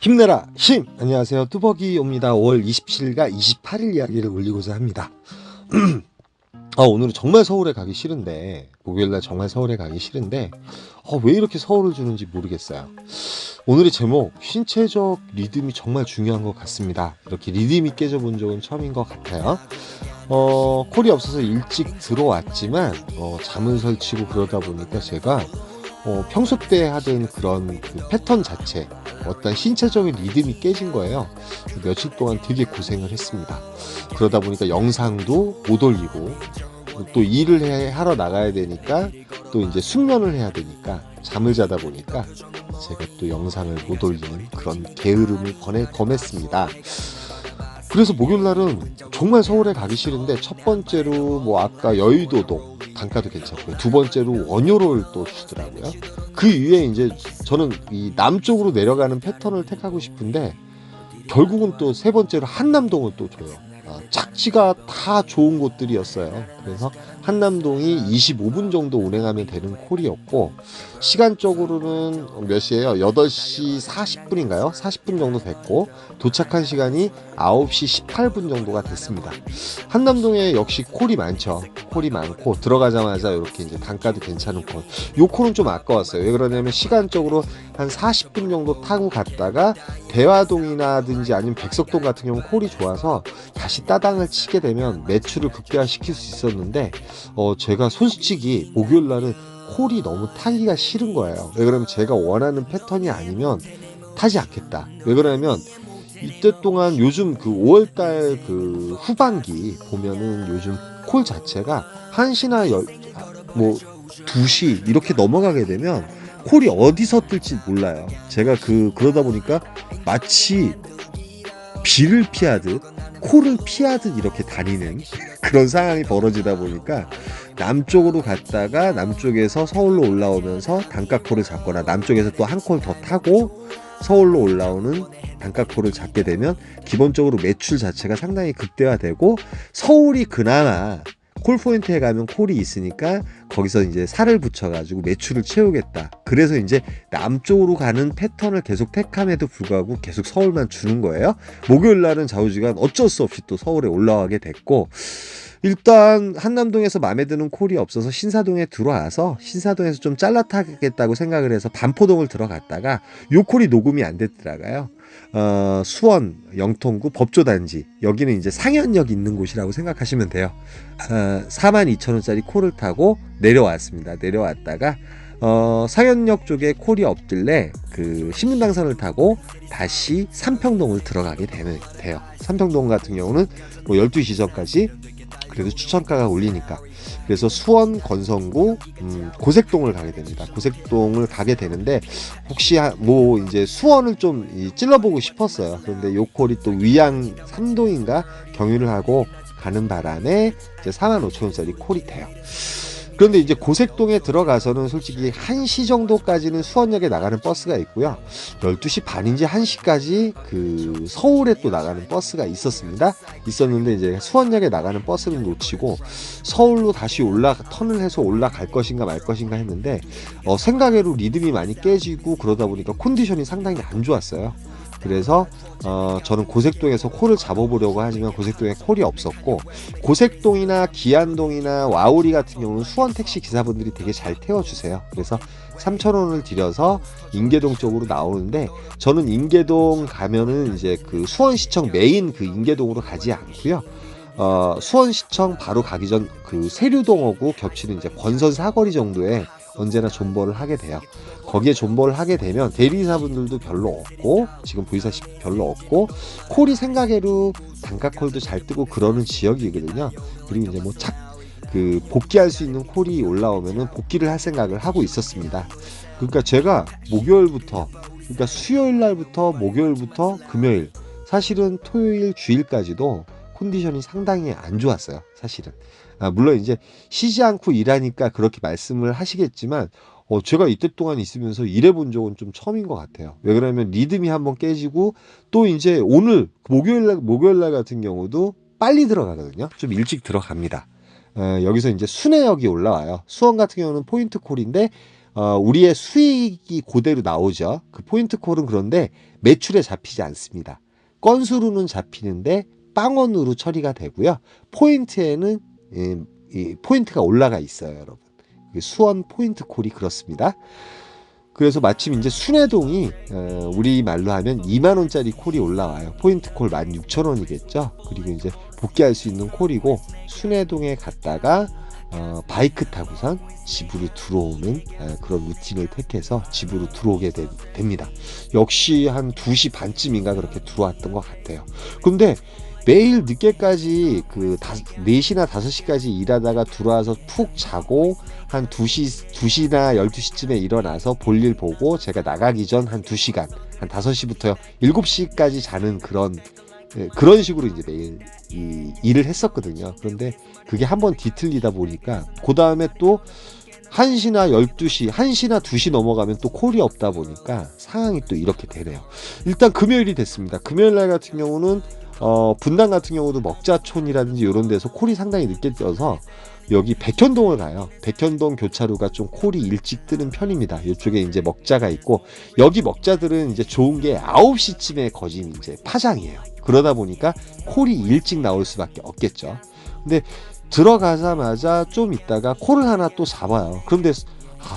힘내라 힘! 안녕하세요, 뚜벅이옵니다. 5월 27일과 28일 이야기를 올리고자 합니다. 오늘은 정말 서울에 가기 싫은데, 목요일날 정말 서울에 가기 싫은데 왜 이렇게 서울을 주는지 모르겠어요. 오늘의 제목, 신체적 리듬이 정말 중요한 것 같습니다. 이렇게 리듬이 깨져본 적은 처음인 것 같아요. 콜이 없어서 일찍 들어왔지만 잠을 설치고 그러다 보니까 제가 평소 때 하던 그런 그 패턴 자체, 어떤 신체적인 리듬이 깨진 거예요. 며칠 동안 되게 고생을 했습니다. 그러다 보니까 영상도 못 올리고, 또 일을 하러 나가야 되니까, 또 이제 숙면을 해야 되니까, 잠을 자다 보니까 제가 또 영상을 못 올리는 그런 게으름을 범했습니다. 그래서 목요일날은 정말 서울에 가기 싫은데, 첫 번째로 아까 여의도동 단가도 괜찮고요, 두 번째로 원효를 또 주더라고요. 그 이후에 이제 저는 이 남쪽으로 내려가는 패턴을 택하고 싶은데, 결국은 또 세 번째로 한남동을 또 줘요. 착지가 다 좋은 곳들이었어요. 그래서 한남동이 25분 정도 운행하면 되는 콜이었고, 시간적으로는 몇 시에요? 8시 40분인가요? 40분 정도 됐고, 도착한 시간이 9시 18분 정도가 됐습니다. 한남동에 역시 콜이 많죠. 콜이 많고, 들어가자마자 이렇게 이제 단가도 괜찮은 콜. 요 콜은 좀 아까웠어요. 왜 그러냐면 시간적으로 한 40분 정도 타고 갔다가 대화동이라든지 아니면 백석동 같은 경우는 콜이 좋아서 다시 따당을 치게 되면 매출을 극대화시킬 수 있었는데, 제가 솔직히 목요일 날은 콜이 너무 타기가 싫은 거예요. 왜 그러면 제가 원하는 패턴이 아니면 타지 않겠다. 왜 그러냐면 이때 동안 요즘 그 5월달 그 후반기 보면은 요즘 콜 자체가 1시나 2시 이렇게 넘어가게 되면 콜이 어디서 뜰지 몰라요. 제가 그러다 보니까 마치 비를 피하듯 콜을 피하듯 이렇게 다니는 그런 상황이 벌어지다 보니까, 남쪽으로 갔다가 남쪽에서 서울로 올라오면서 단가콜을 잡거나, 남쪽에서 또 한 콜 더 타고 서울로 올라오는 단가콜을 잡게 되면 기본적으로 매출 자체가 상당히 극대화되고, 서울이 그나마 콜포인트에 가면 콜이 있으니까 거기서 이제 살을 붙여가지고 매출을 채우겠다. 그래서 이제 남쪽으로 가는 패턴을 계속 택함에도 불구하고 계속 서울만 주는 거예요. 목요일 날은 좌우지간 어쩔 수 없이 또 서울에 올라가게 됐고, 일단 한남동에서 마음에 드는 콜이 없어서 신사동에 들어와서 신사동에서 좀 잘라타겠다고 생각을 해서 반포동을 들어갔다가 요 콜이 녹음이 안 됐더라고요. 수원 영통구 법조단지, 여기는 이제 상현역 있는 곳이라고 생각하시면 돼요. 42,000원짜리 콜을 타고 내려왔습니다. 내려왔다가 상현역 쪽에 콜이 없길래 그 신분당선을 타고 다시 삼평동을 들어가게 돼요. 삼평동 같은 경우는 12시 전까지 그래도 추천가가 올리니까, 그래서 수원 건성구 고색동을 가게 됩니다. 고색동을 가게 되는데, 혹시 이제 수원을 좀 찔러보고 싶었어요. 그런데 요 콜이 또 위양 3동인가 경유를 하고 가는 바람에 이제 45,000원짜리 콜이 돼요. 그런데 이제 고색동에 들어가서는 솔직히 1시 정도까지는 수원역에 나가는 버스가 있고요. 12시 반인지 1시까지 그 서울에 또 나가는 버스가 있었는데 이제 수원역에 나가는 버스를 놓치고 서울로 다시 턴을 해서 올라갈 것인가 말 것인가 했는데, 생각외로 리듬이 많이 깨지고 그러다 보니까 컨디션이 상당히 안 좋았어요. 그래서 저는 고색동에서 콜을 잡아보려고 하지만 고색동에 콜이 없었고, 고색동이나 기안동이나 와우리 같은 경우는 수원 택시 기사분들이 되게 잘 태워주세요. 그래서 3,000원을 들여서 인계동 쪽으로 나오는데, 저는 인계동 가면은 이제 그 수원시청 메인 그 인계동으로 가지 않고요. 수원시청 바로 가기 전 그 세류동하고 겹치는 이제 권선 사거리 정도에 언제나 존버를 하게 돼요. 거기에 존버를 하게 되면 대리사분들도 별로 없고, 지금 보이사시피 별로 없고, 콜이 생각외로 단가콜도 잘 뜨고 그러는 지역이거든요. 그리고 이제 복귀할 수 있는 콜이 올라오면은 복귀를 할 생각을 하고 있었습니다. 그러니까 제가 그러니까 수요일 날부터 목요일부터 금요일, 사실은 토요일 주일까지도 컨디션이 상당히 안 좋았어요. 사실은. 물론 이제 쉬지 않고 일하니까 그렇게 말씀을 하시겠지만, 제가 이때 동안 있으면서 일해본 적은 좀 처음인 것 같아요. 왜 그러냐면 리듬이 한번 깨지고, 또 이제 오늘 목요일날 같은 경우도 빨리 들어가거든요. 좀 일찍 들어갑니다. 여기서 이제 순회역이 올라와요. 수원 같은 경우는 포인트 콜인데, 우리의 수익이 그대로 나오죠. 그 포인트 콜은 그런데 매출에 잡히지 않습니다. 건수로는 잡히는데 빵원으로 처리가 되고요. 포인트에는 이 포인트가 올라가 있어요, 여러분. 수원 포인트 콜이 그렇습니다. 그래서 마침 이제 순회동이 우리 말로 하면 2만 원짜리 콜이 올라와요. 포인트 콜 16,000원이겠죠. 그리고 이제 복귀할 수 있는 콜이고 순회동에 갔다가 바이크 타고선 집으로 들어오는 그런 루틴을 택해서 집으로 들어오게 됩니다. 역시 한 2시 반쯤인가 그렇게 들어왔던 것 같아요. 근데 매일 늦게까지 그 4시나 5시까지 일하다가 들어와서 푹 자고 한 2시나 12시쯤에 일어나서 볼일 보고 제가 나가기 전 한 2시간, 한 5시부터 7시까지 자는 그런 식으로 이제 매일 일을 했었거든요. 그런데 그게 한번 뒤틀리다 보니까 그 다음에 또 1시나 12시, 1시나 2시 넘어가면 또 콜이 없다 보니까 상황이 또 이렇게 되네요. 일단 금요일이 됐습니다. 금요일 날 같은 경우는 분당 같은 경우도 먹자촌이라든지 이런 데서 콜이 상당히 늦게 떠서 여기 백현동을 가요. 백현동 교차로가 좀 콜이 일찍 뜨는 편입니다. 이쪽에 이제 먹자가 있고 여기 먹자들은 이제 좋은 게 9시쯤에 거진 이제 파장이에요. 그러다 보니까 콜이 일찍 나올 수밖에 없겠죠. 근데 들어가자마자 좀 있다가 콜을 하나 또 잡아요. 그런데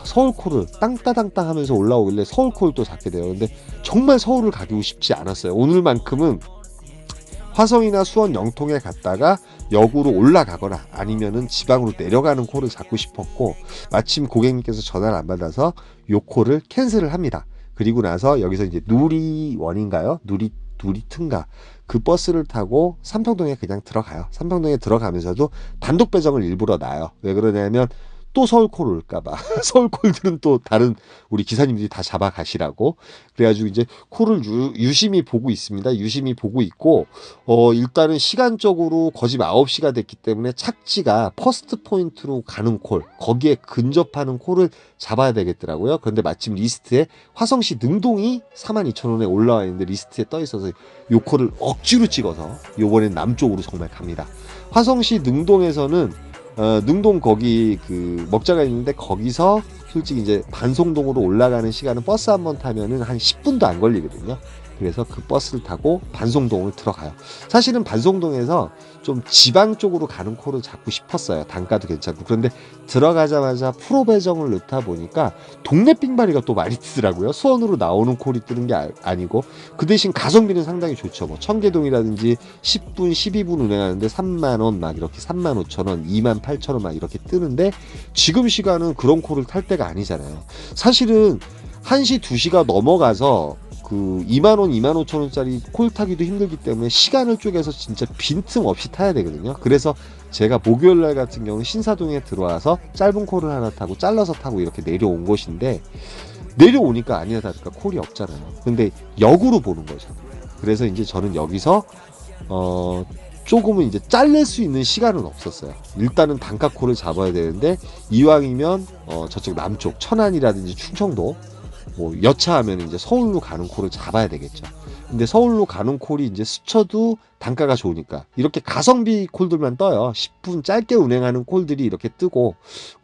서울콜을 땅따당땅 하면서 올라오길래 서울콜을 또 잡게 돼요. 근데 정말 서울을 가기고 싶지 않았어요. 오늘만큼은 화성이나 수원 영통에 갔다가 역으로 올라가거나 아니면은 지방으로 내려가는 콜을 잡고 싶었고 마침 고객님께서 전화를 안 받아서 요 콜을 캔슬을 합니다. 그리고 나서 여기서 이제 누리원인가요? 누리튼가 그 버스를 타고 삼평동에 그냥 들어가요. 삼평동에 들어가면서도 단독 배정을 일부러 놔요. 왜 그러냐면 또 서울콜 올까봐. 서울콜들은 또 다른 우리 기사님들이 다 잡아 가시라고. 그래가지고 이제 콜을 유심히 보고 있습니다. 유심히 보고 있고, 일단은 시간적으로 거짓 9시가 됐기 때문에 착지가 퍼스트 포인트로 가는 콜, 거기에 근접하는 콜을 잡아야 되겠더라고요. 그런데 마침 리스트에 화성시 능동이 42,000원에 올라와 있는데 리스트에 떠 있어서 요 콜을 억지로 찍어서 요번엔 남쪽으로 정말 갑니다. 화성시 능동에서는 능동 거기 그 먹자가 있는데 거기서 솔직히 이제 반송동으로 올라가는 시간은 버스 한 번 타면은 한 10분도 안 걸리거든요. 그래서 그 버스를 타고 반송동을 들어가요. 사실은 반송동에서 좀 지방 쪽으로 가는 콜을 잡고 싶었어요. 단가도 괜찮고. 그런데 들어가자마자 프로 배정을 넣다 보니까 동네 빙바리가 또 많이 뜨더라고요. 수원으로 나오는 콜이 뜨는 게 아니고 그 대신 가성비는 상당히 좋죠. 뭐 청계동이라든지 10분, 12분 운행하는데 3만원 막 이렇게 35,000원, 28,000원 막 이렇게 뜨는데 지금 시간은 그런 콜을 탈 때가 아니잖아요. 사실은 1시, 2시가 넘어가서 그 2만원, 25,000원짜리 콜 타기도 힘들기 때문에 시간을 쪼개서 진짜 빈틈없이 타야 되거든요. 그래서 제가 목요일날 같은 경우는 신사동에 들어와서 짧은 콜을 하나 타고 잘라서 타고 이렇게 내려온 곳인데 내려오니까 아니나 다를까 콜이 없잖아요. 근데 역으로 보는 거죠. 그래서 이제 저는 여기서 조금은 이제 자를 수 있는 시간은 없었어요. 일단은 단가 콜을 잡아야 되는데 이왕이면 저쪽 남쪽 천안이라든지 충청도 뭐 여차하면 이제 서울로 가는 콜을 잡아야 되겠죠. 근데 서울로 가는 콜이 이제 스쳐도 단가가 좋으니까 이렇게 가성비 콜들만 떠요. 10분 짧게 운행하는 콜들이 이렇게 뜨고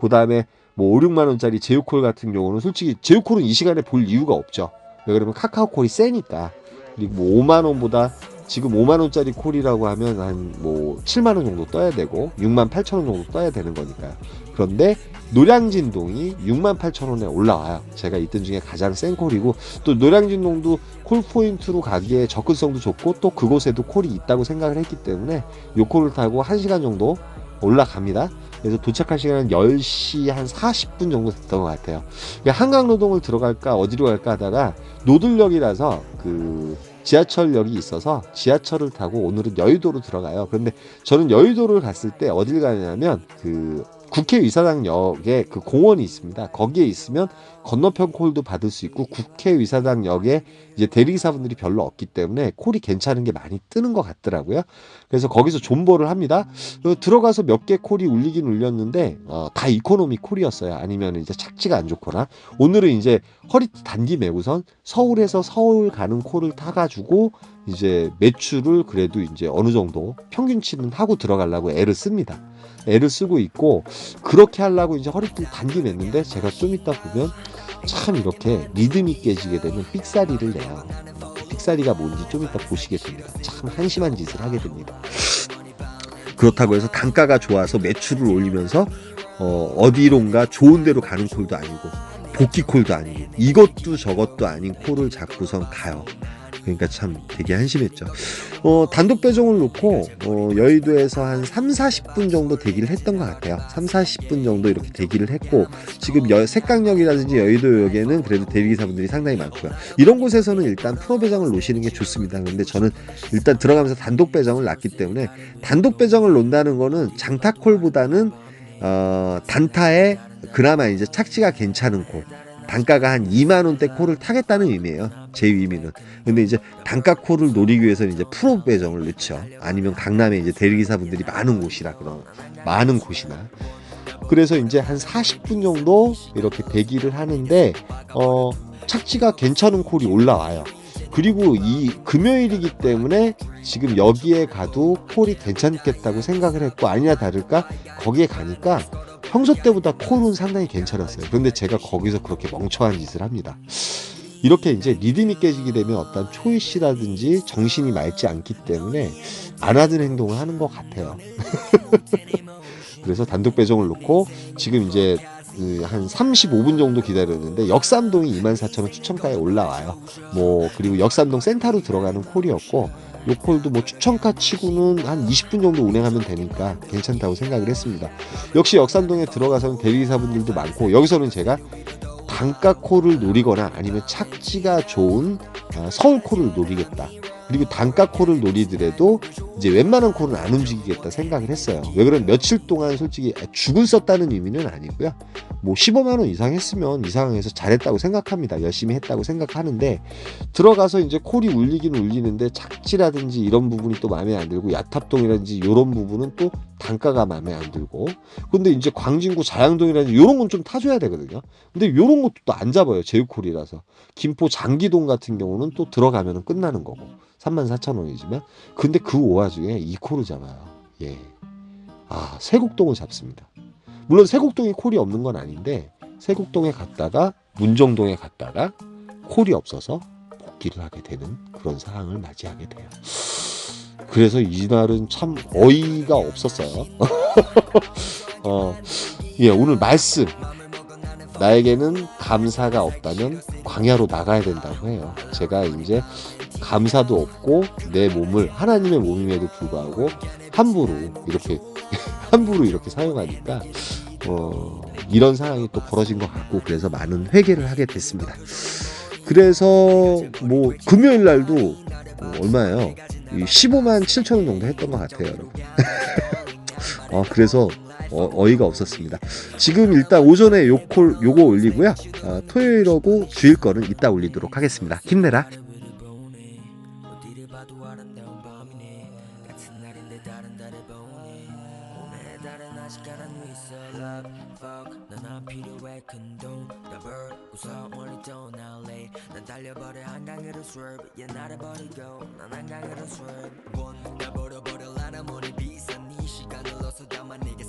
그 다음에 뭐 5, 6만 원짜리 제휴콜 같은 경우는 솔직히 제휴콜은 이 시간에 볼 이유가 없죠. 왜 그러면 카카오콜이 세니까. 그리고 뭐 5만 원보다 지금 5만 원짜리 콜이라고 하면 한 뭐 7만 원 정도 떠야 되고 6만 8천 원 정도 떠야 되는 거니까요. 그런데 노량진동이 6만 8천 원에 올라와요. 제가 있던 중에 가장 센 콜이고 또 노량진동도 콜 포인트로 가기에 접근성도 좋고 또 그곳에도 콜이 있다고 생각을 했기 때문에 요 콜을 타고 1시간 정도 올라갑니다. 그래서 도착할 시간은 10시 한 40분 정도 됐던 것 같아요. 한강노동을 들어갈까 어디로 갈까 하다가 노들역이라서 그 지하철역이 있어서 지하철을 타고 오늘은 여의도로 들어가요. 그런데 저는 여의도를 갔을 때 어딜 가냐면 그 국회의사당역에 그 공원이 있습니다. 거기에 있으면 건너편 콜도 받을 수 있고 국회의사당역에 이제 대리기사분들이 별로 없기 때문에 콜이 괜찮은 게 많이 뜨는 것 같더라고요. 그래서 거기서 존버를 합니다. 들어가서 몇 개 콜이 울리긴 울렸는데 다 이코노미 콜이었어요. 아니면 이제 착지가 안 좋거나 오늘은 이제 허리띠 단디 메고선 서울에서 서울 가는 콜을 타가지고 이제 매출을 그래도 이제 어느 정도 평균치는 하고 들어가려고 애를 씁니다. 애를 쓰고 있고, 그렇게 하려고 이제 허리띠를 단디 맸는데, 제가 좀 이따 보면 참 이렇게 리듬이 깨지게 되면 삑사리를 내요. 그 삑사리가 뭔지 좀 이따 보시게 됩니다. 참 한심한 짓을 하게 됩니다. 그렇다고 해서 단가가 좋아서 매출을 올리면서 어디론가 좋은 데로 가는 콜도 아니고 복귀 콜도 아니고 이것도 저것도 아닌 콜을 잡고선 가요. 그러니까 참 되게 한심했죠. 단독 배정을 놓고 여의도에서 한 3, 40분 정도 대기를 했던 것 같아요. 3, 40분 정도 이렇게 대기를 했고, 지금 색강역이라든지 여의도역에는 그래도 대리기사분들이 상당히 많고요. 이런 곳에서는 일단 프로 배정을 놓으시는 게 좋습니다. 근데 저는 일단 들어가면서 단독 배정을 놨기 때문에, 단독 배정을 놓는다는 거는 장타콜보다는 단타에 그나마 이제 착지가 괜찮은 콜, 단가가 한 2만 원대 콜을 타겠다는 의미예요. 제 의미는. 근데 이제 단가 콜을 노리기 위해서는 이제 프로 배정을 넣죠. 아니면 강남에 이제 대리기사분들이 많은 곳이라, 그런 많은 곳이나. 그래서 이제 한 40분 정도 이렇게 대기를 하는데 착지가 괜찮은 콜이 올라와요. 그리고 이 금요일이기 때문에 지금 여기에 가도 콜이 괜찮겠다고 생각을 했고, 아니나 다를까 거기에 가니까 평소 때보다 콜은 상당히 괜찮았어요. 그런데 제가 거기서 그렇게 멍청한 짓을 합니다. 이렇게 이제 리듬이 깨지게 되면 어떤 초이시라든지 정신이 맑지 않기 때문에 안 하던 행동을 하는 것 같아요. 그래서 단독 배정을 놓고 지금 이제 한 35분 정도 기다렸는데, 역삼동이 24,000원 추천가에 올라와요. 그리고 역삼동 센터로 들어가는 콜이었고, 요 콜도 추천가 치고는 한 20분 정도 운행하면 되니까 괜찮다고 생각을 했습니다. 역시 역삼동에 들어가서는 대리기사분들도 많고, 여기서는 제가 단가 콜을 노리거나 아니면 착지가 좋은 서울 콜을 노리겠다. 그리고 단가 콜을 노리더라도 이제 웬만한 콜은 안 움직이겠다 생각을 했어요. 왜 그러면 며칠 동안 솔직히 죽을 썼다는 의미는 아니고요. 15만 원 이상 했으면 이 상황에서 잘했다고 생각합니다. 열심히 했다고 생각하는데, 들어가서 이제 콜이 울리긴 울리는데 착지라든지 이런 부분이 또 마음에 안 들고, 야탑동이라든지 이런 부분은 또 단가가 마음에 안 들고, 근데 이제 광진구 자양동이라든지 이런 건 좀 타줘야 되거든요. 근데 이런 것도 또 안 잡아요. 제휴콜이라서. 김포 장기동 같은 경우는 또 들어가면 끝나는 거고 34,000원이지만, 근데 그 와중에 이 콜을 잡아요. 예. 세곡동을 잡습니다. 물론 세곡동에 콜이 없는 건 아닌데, 세곡동에 갔다가 문정동에 갔다가 콜이 없어서 복귀를 하게 되는 그런 상황을 맞이하게 돼요. 그래서 이날은 참 어이가 없었어요. 오늘 말씀, 나에게는 감사가 없다면 광야로 나가야 된다고 해요. 제가 이제 감사도 없고 내 몸을 하나님의 몸임에도 불구하고 함부로 이렇게 사용하니까 이런 상황이 또 벌어진 것 같고, 그래서 많은 회개를 하게 됐습니다. 그래서 금요일 날도 얼마예요? 15만 7천 원 정도 했던 것 같아요, 여러분. 그래서 어이가 없었습니다. 지금 일단 오전에 요거 올리고요. 토요일하고 주일 거는 이따 올리도록 하겠습니다. 힘내라. 난 달려버려 한강으로 swerve. Yeah, 날아버리고 난 한강으로 swerve. 나 버려버려 라나 머리 비싼 이 시간을 넣어서 담아 내게